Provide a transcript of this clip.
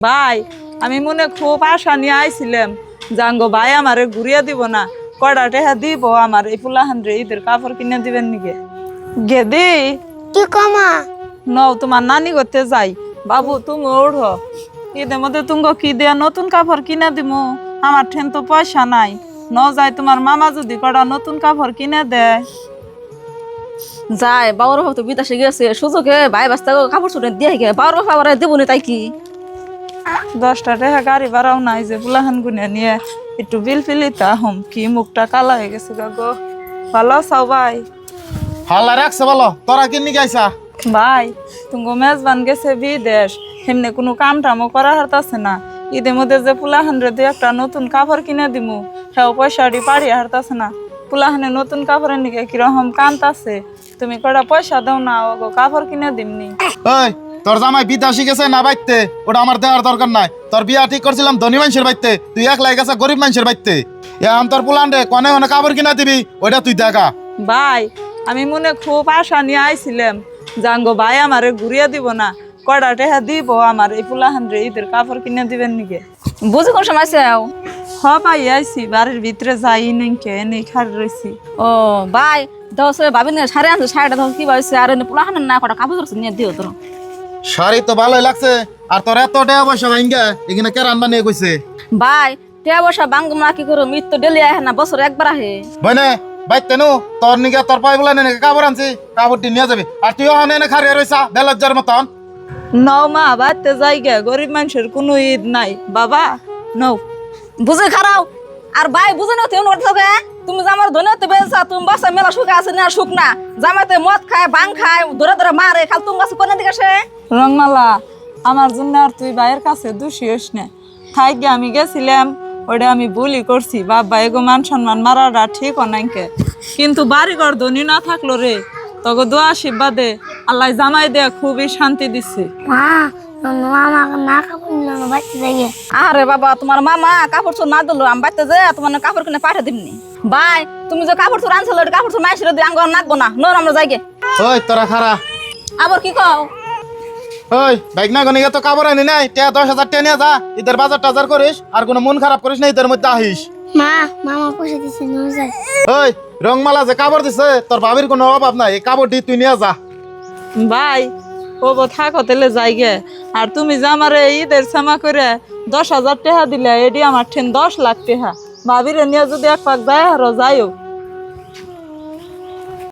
ভাই আমি মনে খুব আশা নিয়ে আইছিলাম জাঙ্গো ভাই আমারে ঘুরিয়ে দিব না কড়া টেহা দিব আমার এই ফুলাহান রে ঈদের কাপড় কিনে দিবেন নিকে গেদি কি কমা নও তোমার নানি করতে যাই বাবু তুমি ওঠো ঈদের মধ্যে তুমি কি দেয়া নতুন কাপড় কিনে দিমু আমার ঠেন তো পয়সা নাই ন যাই তোমার মামা যদি কড়া নতুন কাপড় কিনে দেয় যায় বাবার বাবা তো বিদেশে গেছে সুযোগে ভাই বাস্তা কাপড় চোপড় দিয়ে গে বাবার বাবা আবার দেবো নি তাই কি 10টা টাকা গাড়ি ভাড়াও নাই যে ফুলাহান গুনে নিয়ে একটু বিল ফিলিতা হম কি মুখটা কালা হয়ে গেছে গো ভালো আছো ভাই হাল্লা রাখছে বলো তোরা কিনি গাইছা ভাই তুমি মেজবান গেছে বিদেশ এমনি কোনো কাম টামও করা হারতাছে না ঈদের মধ্যে যে পুলাহান রে দিয়ে একটা নতুন কাপড় কিনে দিমু সেও পয়সাটি পাড়ি হারতাছে না পুলাহানে নতুন কাপড়ের নিকে কিরকম কান্তাছে তুমি কটা পয়সা দাও না ওগো কাপড় কিনে দিমনি ওই তোর জামাই বিদেশি গেছে না বাইতে ওটা আমার দেওয়ার দরকার নাই তোর বিয়া ঠিক করছিলাম ধনী মানুষের বাইতে তুই একলাই গেছে গরিব মানুষের বাইতে এখন তোর পুলান রে কনে কনে কাপড় কিনা দিবি ওইটা তুই দেখা ভাই আমি মনে খুব আশা নিয়ে আইছিলাম জাঙ্গো ভাই আমারে ঘুরিয়ে দিব না কটা টেহা দিব আমার এই পুলাহান রে ঈদের কাপড় কিনে দিবেন নিকে বুঝি কোন সময় আইসাও হ ভাই আইছি বাড়ির ভিতরে যাই নাকি এনেই খার রয়েছি ও ভাই দশ ভাবি না সাড়ে আনছো সাড়ে দশ কি বলছে আর পোলাহান না কটা কাপড় চোপড় নিয়ে দিও তোর শাড়ি তো ভালোই লাগছে আর তোর এত টাকা পয়সা ভাঙ্গা এখানে কে রান্না নিয়ে কইছে ভাই টিয়া বসা বাঙ্গ মা কি করো মৃত্যু ডেলি আহে না বছর একবার আহে বনে বাইতে নু তোর নিকে তোর পাই বলে নে কাপড় আনছি কাপড়টি নিয়ে যাবি আর তুইও এনে খারিয়ে রইছা বেলজ্জার মতন নও মা বাড়তে যাই গে গরিব মানুষের কোনো ঈদ নাই বাবা নও বুঝে খারাও আর ভাই বুঝে নাও তেমন করতে হবে তুমি জামার ধনে হতে বেলছা তুমি বাসা মেলা সুখ আছে না সুখ না জামাতে মদ খায় বাং খায় ধরে ধরে মারে খাল তুমি গাছ কোন দিকে আসে রংমালা আমার জন্য আর তুই ভাইয়ের কাছে দোষী হইস না থাই গে আমি গেছিলাম ওটা আমি ভুলই করছি বাবা এগো মান সম্মান মারাটা ঠিক অনাইকে কিন্তু বাড়ি ঘর ধনী না থাকলো রে তবে দোয়া আশীর্বাদে আল্লাহ জামাই দেয়া খুবই শান্তি দিচ্ছে মা মামা না কাপড় নিল না বাচ্চা যাইয়ে আরে বাবা তোমার মামা কাপড় চোর না দিল আমি বাইতে যে তোমার কাপড় কিনে পাঠা দিমনি ভাই তুমি যে কাপড় চোর আনছিল কাপড় চোর মাইছিল দিয়ে আঙ্গ নাকবো না নর আমরা যাইগে ওই তোরা খারা আবার কি কও ওই বাইক না গনিকে তো কাপড় আনি নাই তে 10,000 টাকা নিয়ে যা ঈদের বাজার টাজার করিস আর কোনো মন খারাপ করিস না ঈদের মধ্যে আহিস মা মামা পয়সা দিছে নিয়ে যায় ওই রংমালা যে কাপড় দিছে তোর ভাবির কোনো অভাব নাই এই কাপড়টি তুই নিয়ে যা ভাই ও থাকো তেলে যাই গে আর তুমি যে আমার ঈদের সামা করে 10,000 টাকা দিলে এটি আমার ঠেন 10 লাখ টাকা ভাবিরে নিয়ে যদি এক পাক যায় আরো যাইও